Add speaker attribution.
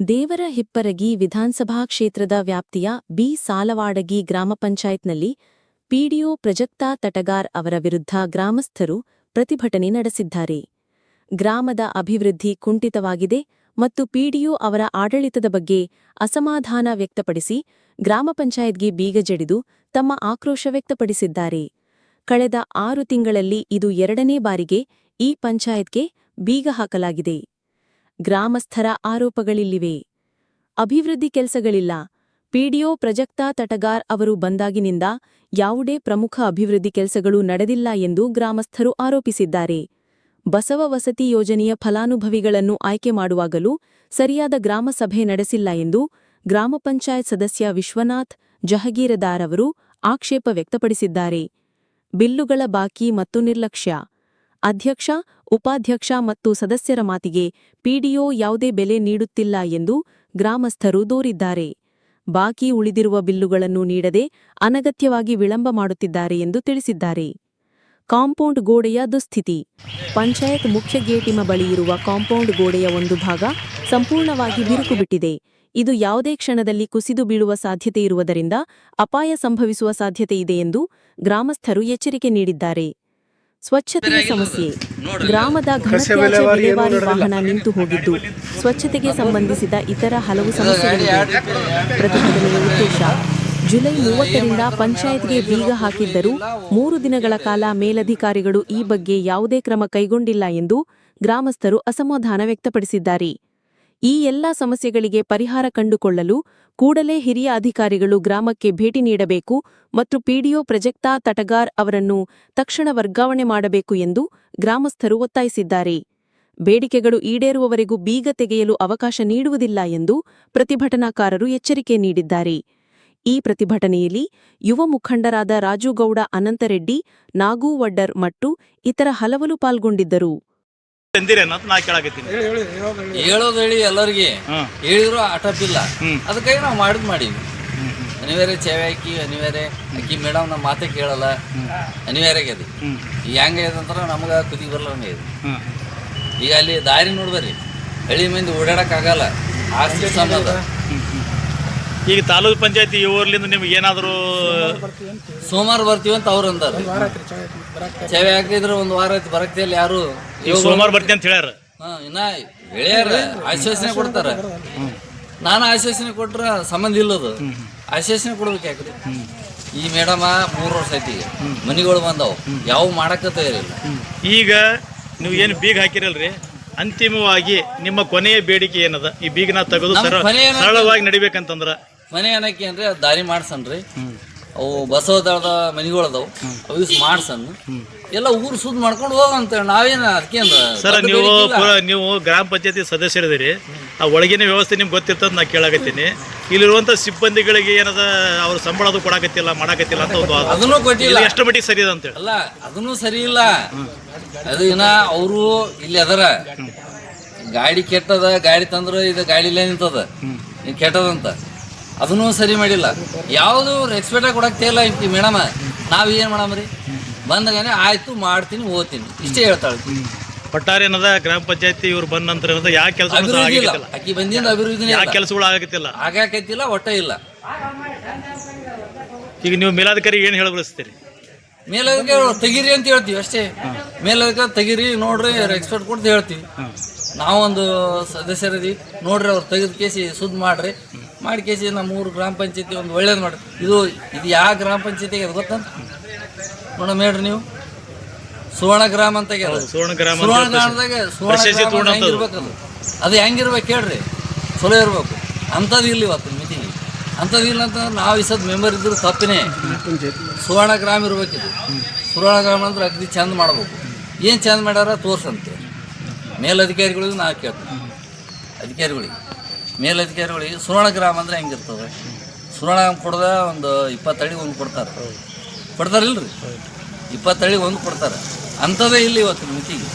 Speaker 1: ದೇವರ ಹಿಪ್ಪರಗಿ ವಿಧಾನಸಭಾ ಕ್ಷೇತ್ರದ ವ್ಯಾಪ್ತಿಯ ಬಿ ಸಾಲವಾಡಗಿ ಗ್ರಾಮ ಪಂಚಾಯತ್ನಲ್ಲಿ ಪಿಡಿಒ ಪ್ರಜಕ್ತಾ ತಟಗಾರ್ ಅವರ ವಿರುದ್ಧ ಗ್ರಾಮಸ್ಥರು ಪ್ರತಿಭಟನೆ ನಡೆಸಿದ್ದಾರೆ. ಗ್ರಾಮದ ಅಭಿವೃದ್ಧಿ ಕುಂಠಿತವಾಗಿದೆ ಮತ್ತು ಪಿಡಿಒ ಅವರ ಆಡಳಿತದ ಬಗ್ಗೆ ಅಸಮಾಧಾನ ವ್ಯಕ್ತಪಡಿಸಿ ಗ್ರಾಮ ಪಂಚಾಯತ್ಗೆ ಬೀಗ ಜಡಿದು ತಮ್ಮ ಆಕ್ರೋಶ ವ್ಯಕ್ತಪಡಿಸಿದ್ದಾರೆ. ಕಳೆದ 6 ತಿಂಗಳಲ್ಲಿ ಇದು 2ನೇ ಬಾರಿಗೆ ಈ ಪಂಚಾಯತ್ಗೆ ಬೀಗ ಹಾಕಲಾಗಿದೆ. ಗ್ರಾಮಸ್ಥರ ಆರೋಪಗಳಿಲ್ಲಿವೆ. ಅಭಿವೃದ್ಧಿ ಕೆಲಸಗಳಿಲ್ಲ. ಪಿಡಿಒ ಪ್ರಜಕ್ತಾ ತಟಗಾರ್ ಅವರು ಬಂದಾಗಿನಿಂದ ಯಾವುದೇ ಪ್ರಮುಖ ಅಭಿವೃದ್ಧಿ ಕೆಲಸಗಳು ನಡೆದಿಲ್ಲ ಎಂದು ಗ್ರಾಮಸ್ಥರು ಆರೋಪಿಸಿದ್ದಾರೆ. ಬಸವ ವಸತಿ ಯೋಜನೆಯ ಫಲಾನುಭವಿಗಳನ್ನು ಆಯ್ಕೆ ಮಾಡುವಾಗಲೂ ಸರಿಯಾದ ಗ್ರಾಮ ಸಭೆ ನಡೆಸಿಲ್ಲ ಎಂದು ಗ್ರಾಮ ಪಂಚಾಯತ್ ಸದಸ್ಯ ವಿಶ್ವನಾಥ್ ಜಹಗೀರದಾರ್ ಅವರು ಆಕ್ಷೇಪ ವ್ಯಕ್ತಪಡಿಸಿದ್ದಾರೆ. ಬಿಲ್ಲುಗಳ ಬಾಕಿ ಮತ್ತು ನಿರ್ಲಕ್ಷ್ಯ. ಅಧ್ಯಕ್ಷ, ಉಪಾಧ್ಯಕ್ಷ ಮತ್ತು ಸದಸ್ಯರ ಮಾತಿಗೆ ಪಿಡಿಒ ಯಾವುದೇ ಬೆಲೆ ನೀಡುತ್ತಿಲ್ಲ ಎಂದು ಗ್ರಾಮಸ್ಥರು ದೂರಿದ್ದಾರೆ. ಬಾಕಿ ಉಳಿದಿರುವ ಬಿಲ್ಲುಗಳನ್ನು ನೀಡದೆ ಅನಗತ್ಯವಾಗಿ ವಿಳಂಬ ಮಾಡುತ್ತಿದ್ದಾರೆ ಎಂದು ತಿಳಿಸಿದ್ದಾರೆ. ಕಾಂಪೌಂಡ್ ಗೋಡೆಯ ದುಸ್ಥಿತಿ. ಪಂಚಾಯತ್ ಮುಖ್ಯ ಗೇಟಿನ ಬಳಿ ಇರುವ ಕಾಂಪೌಂಡ್ ಗೋಡೆಯ ಒಂದು ಭಾಗ ಸಂಪೂರ್ಣವಾಗಿ ಬಿರುಕು ಬಿಟ್ಟಿದೆ. ಇದು ಯಾವುದೇ ಕ್ಷಣದಲ್ಲಿ ಕುಸಿದು ಬೀಳುವ ಸಾಧ್ಯತೆ ಇರುವುದರಿಂದ ಅಪಾಯ ಸಂಭವಿಸುವ ಸಾಧ್ಯತೆ ಇದೆ ಎಂದು ಗ್ರಾಮಸ್ಥರು ಎಚ್ಚರಿಕೆ ನೀಡಿದ್ದಾರೆ. ಸ್ವಚ್ಛತೆಯ ಸಮಸ್ಯೆ. ಗ್ರಾಮದ ಘನತ್ಯಾಜ್ಯ ವಿಲೇವಾರಿ ವಾಹನ ನಿಂತು ಹೋಗಿದ್ದು ಸ್ವಚ್ಛತೆಗೆ ಸಂಬಂಧಿಸಿದ ಇತರ ಹಲವು ಸಮಸ್ಯೆಗಳಿವೆ. ಪ್ರತಿಭಟನೆಯ ಉದ್ದೇಶ: ಜುಲೈ 30ರಿಂದ ಪಂಚಾಯತ್ಗೆ ಬೀಗ ಹಾಕಿದ್ದರೂ 3 ದಿನಗಳ ಕಾಲ ಮೇಲಧಿಕಾರಿಗಳು ಈ ಬಗ್ಗೆ ಯಾವುದೇ ಕ್ರಮ ಕೈಗೊಂಡಿಲ್ಲ ಎಂದು ಗ್ರಾಮಸ್ಥರು ಅಸಮಾಧಾನ ವ್ಯಕ್ತಪಡಿಸಿದ್ದಾರೆ. ಈ ಎಲ್ಲಾ ಸಮಸ್ಯೆಗಳಿಗೆ ಪರಿಹಾರ ಕಂಡುಕೊಳ್ಳಲು ಕೂಡಲೇ ಹಿರಿಯ ಅಧಿಕಾರಿಗಳು ಗ್ರಾಮಕ್ಕೆ ಭೇಟಿ ನೀಡಬೇಕು ಮತ್ತು ಪಿಡಿಒ ಪ್ರಜಕ್ತಾ ತಟಗಾರ್ ಅವರನ್ನು ತಕ್ಷಣ ವರ್ಗಾವಣೆ ಮಾಡಬೇಕು ಎಂದು ಗ್ರಾಮಸ್ಥರು ಒತ್ತಾಯಿಸಿದ್ದಾರೆ. ಬೇಡಿಕೆಗಳು ಈಡೇರುವವರೆಗೂ ಬೀಗ ತೆಗೆಯಲು ಅವಕಾಶ ನೀಡುವುದಿಲ್ಲ ಎಂದು ಪ್ರತಿಭಟನಾಕಾರರು ಎಚ್ಚರಿಕೆ ನೀಡಿದ್ದಾರೆ. ಈ ಪ್ರತಿಭಟನೆಯಲ್ಲಿ ಯುವ ಮುಖಂಡರಾದ ರಾಜುಗೌಡ ಅನಂತರೆಡ್ಡಿ, ನಾಗು ವಡ್ಡರ್ ಮತ್ತು ಇತರ ಹಲವರು ಪಾಲ್ಗೊಂಡಿದ್ದರು.
Speaker 2: ಹೇಳೋದು ಹೇಳಿ ಎಲ್ಲರಿಗೆ ಹೇಳಿದ್ರು ಆಟಪಿಲ್ಲ. ಅದಕ್ಕಾಗಿ ನಾವು ಮಾಡೀವಿ. ಅನಿವಾರ್ಯ ಸೇವೆ ಹಾಕಿ ಅನಿವಾರ್ಯ ಅಕ್ಕಿ ಮೇಡಮ್ ನಮ್ಮ ಮಾತೆ ಕೇಳಲ್ಲ, ಅನಿವಾರ್ಯ ಆಗ್ಯದ. ಈಗ ಹೆಂಗಾಗ್ಯದ ಅಂದ್ರೆ ನಮ್ಗೆ ಕುದಿ ಬರಲ್ಲ ಇದೆ. ಈಗ ಅಲ್ಲಿ ದಾರಿ ನೋಡ್ಬರ್ರಿ, ಹಳ್ಳಿ ಮಂದಿ ಓಡಾಡಕ್ಕಾಗಲ್ಲ. ಆಸ್ತಿ ಸಂಬಂಧ
Speaker 3: ಈಗ ತಾಲೂಕ್ ಪಂಚಾಯತಿ ಊರ್ಲಿಂದ ನಿಮ್ಗೆ ಏನಾದರೂ
Speaker 2: ಸೋಮವಾರ ಬರ್ತೀವಿ ಅಂತ ಅವ್ರು ಅಂದಾರ. ಸೇವೆ ಹಾಕಿದ್ರೆ 1 ವಾರ ಆಯ್ತು ಬರಕ್ತಿಯಲ್ಲಿ ಯಾರು
Speaker 3: ಸೋಮವಾರ ಬರ್ತೀನಿ ಅಂತ ಹೇಳ್ಯಾರ.
Speaker 2: ಇನ್ನ ಹೇಳ್ಯಾರ, ಆಶ್ವಾಸನೆ ಕೊಡ್ತಾರ. ನಾನು ಆಶ್ವಾಸನೆ ಕೊಟ್ರೆ ಸಂಬಂಧ ಇಲ್ಲದು, ಆಶ್ವಾಸನೆ ಕೊಡ್ಬೇಕು. ಯಾಕ್ರಿ ಈ ಮೇಡಮ 3 ವರ್ಷ ಐತಿ, ಮನಿಗಳು ಬಂದವು, ಯಾವ ಮಾಡಕ್ಕ ತಯಾರಿಲ್ಲ.
Speaker 3: ಈಗ ನೀವು ಏನು ಬೀಗ ಹಾಕಿರಲ್ರಿ, ಅಂತಿಮವಾಗಿ ನಿಮ್ಮ ಕೊನೆಯ ಬೇಡಿಕೆ ಏನದ? ಈ ಬೀಗನ ತೆಗೆದು ಸರಳವಾಗಿ ನಡಿಬೇಕಂತಂದ್ರ
Speaker 2: ಮನೆ ಏನಕ್ಕೆ ಅಂದ್ರೆ ದಾರಿ ಮಾಡ್ಸನ್ರಿ. ಅವು ಬಸವದಳದ ಮನಿಗಳದವು, ಅವು ಮಾಡ್ಸನ್ ಎಲ್ಲ ಊರು ಸುದ್ ಮಾಡ್ಕೊಂಡು ಹೋಗಂತ. ನಾವೇನ ಅದಕ್ಕೆ
Speaker 3: ಸರ್, ನೀವು ಗ್ರಾಮ ಪಂಚಾಯತಿ ಸದಸ್ಯರಿದ್ದೀರಿ, ಆ ಒಳಗಿನ ವ್ಯವಸ್ಥೆ ನಿಮ್ಗೆ ಗೊತ್ತಿರ್ತದ. ನಾ ಕೇಳಾಕತ್ತೀನಿ, ಇಲ್ಲಿರುವಂತ ಸಿಬ್ಬಂದಿಗಳಿಗೆ ಏನದ ಅವ್ರ ಸಂಬಳ ಅದು ಕೊಡಾಕತ್ತಿಲ್ಲ, ಮಾಡಾಕತ್ತಿಲ್ಲ ಅಂತ ಒಂದು
Speaker 2: ಅದನ್ನು ಕೊಟ್ಟಿಲ್ಲ.
Speaker 3: ಎಷ್ಟು ಮಟ್ಟಿಗೆ ಸರಿ ಅಂತ ಹೇಳಿ
Speaker 2: ಅಲ್ಲ, ಅದನ್ನು ಸರಿ ಇಲ್ಲ. ಅದು ಇನ್ನ ಅವರು ಇಲ್ಲಿ ಅದರ ಗಾಡಿ ಕೆಟ್ಟದ, ಗಾಡಿ ತಂದ್ರೆ ಇದು ಗಾಡಿಲೇ ನಿಂತದ ಕೆಟ್ಟದಂತ, ಅದನ್ನು ಸರಿ ಮಾಡಿಲ್ಲ. ಯಾವುದು ರೆಸ್ಪೆಕ್ಟ್ ಕೊಡಕ್ತಿಲ್ಲ ಈ ಮೇಡಮ. ನಾವ್ ಏನ್ ಮಾಡಮ್ರಿ, ಬಂದಾಗನೆ ಆಯ್ತು ಮಾಡ್ತೀನಿ ಹೋಗ್ತೀನಿ ಇಷ್ಟೇ ಹೇಳ್ತಾಳೆ.
Speaker 3: ಒಟ್ಟಾರೆ ಏನದ ಗ್ರಾಮ ಪಂಚಾಯತಿ ಇವ್ರು ಬಂದ ನಂತರ ಯಾವ ಕೆಲಸ
Speaker 2: ಅಕ್ಕಿ ಬಂದಿಂದ ಅಭಿವೃದ್ಧಿ
Speaker 3: ಯಾವ ಕೆಲಸಗಳು
Speaker 2: ಆಗಾಕತ್ತಿಲ್ಲ, ಒಟ್ಟ ಇಲ್ಲ.
Speaker 3: ಈಗ ನೀವು ಮೇಲಾಧಿಕಾರಿ ಏನ್ ಹೇಳಬಯಸ್ತೀರಿ?
Speaker 2: ಮೇಲಧಿಕಾರಿ ತೆಗೀರಿ ಅಂತ ಹೇಳ್ತೀವಿ ಅಷ್ಟೇ. ಮೇಲಧಿಕಾರಿ ತೆಗೀರಿ ನೋಡ್ರಿ, ರೆಸ್ಪೆಕ್ಟ್ ಕೊಡ್ತು ಹೇಳ್ತೀವಿ. ನಾವೊಂದು ಸದಸ್ಯರಿದ್ದೀವಿ ನೋಡ್ರಿ, ಅವ್ರು ತೆಗೆದು ಕೇಸಿ ಸುದ್ ಮಾಡ್ರಿ, ಮಾಡಿ ಕೇಸಿ ನಮ್ಮ 3 ಗ್ರಾಮ ಪಂಚಾಯತಿ ಒಂದು ಒಳ್ಳೇದು ಮಾಡ್ರಿ. ಇದು ಯಾವ ಗ್ರಾಮ ಪಂಚಾಯತಿಗೆ ಅದು ಗೊತ್ತಂತ ನೋಡಮ್ ಹೇಳ್ರಿ ನೀವು. ಸುವರ್ಣ ಗ್ರಾಮ ಅಂತ ಸುವರ್ಣ ಗ್ರಾಮದಾಗ ಹೆಂಗಿರ್ಬೇಕದು, ಅದು ಹೆಂಗಿರ್ಬೇಕು ಹೇಳ್ರಿ, ಚಲೋ ಇರ್ಬೇಕು. ಅಂಥದ್ದು ಇಲ್ಲ ಇವತ್ತು ಮಿತಿಗೆ. ಅಂಥದ್ದು ಇಲ್ಲ ಅಂತಂದ್ರೆ ನಾವು ಈ ಸದ್ ಮೆಂಬರ್ ಇದ್ರು ತಪ್ಪಿನೇ. ಸುವರ್ಣ ಗ್ರಾಮ ಇರ್ಬೇಕಿದು. ಸುವರ್ಣ ಗ್ರಾಮ ಅಂದ್ರೆ ಅಗ್ದಿ ಚಂದ ಮಾಡ್ಬೇಕು. ಏನು ಚಂದ ಮಾಡ್ಯಾರ ತೋರ್ಸಂತೆ ಮೇಲಧಿಕಾರಿಗಳಿಗೂ ನಾವು ಕೇಳ್ತೀವಿ. ಮೇಲಧಿಕಾರಿಗಳಿಗೆ ಸುವರ್ಣ ಗ್ರಾಮ ಅಂದ್ರೆ ಹೆಂಗಿರ್ತದೆ? ಸುವರ್ಣ ಕೊಡ್ದ ಒಂದು 20 ಅಡಿ ಒಂದು ಕೊಡ್ತಾರಿಲ್ರಿ, 20 ಅಡಿ ಒಂದು ಕೊಡ್ತಾರೆ. ಅಂಥದ್ದೇ ಇಲ್ಲಿ ಇವತ್ತು ಮಿತಿಗೆ.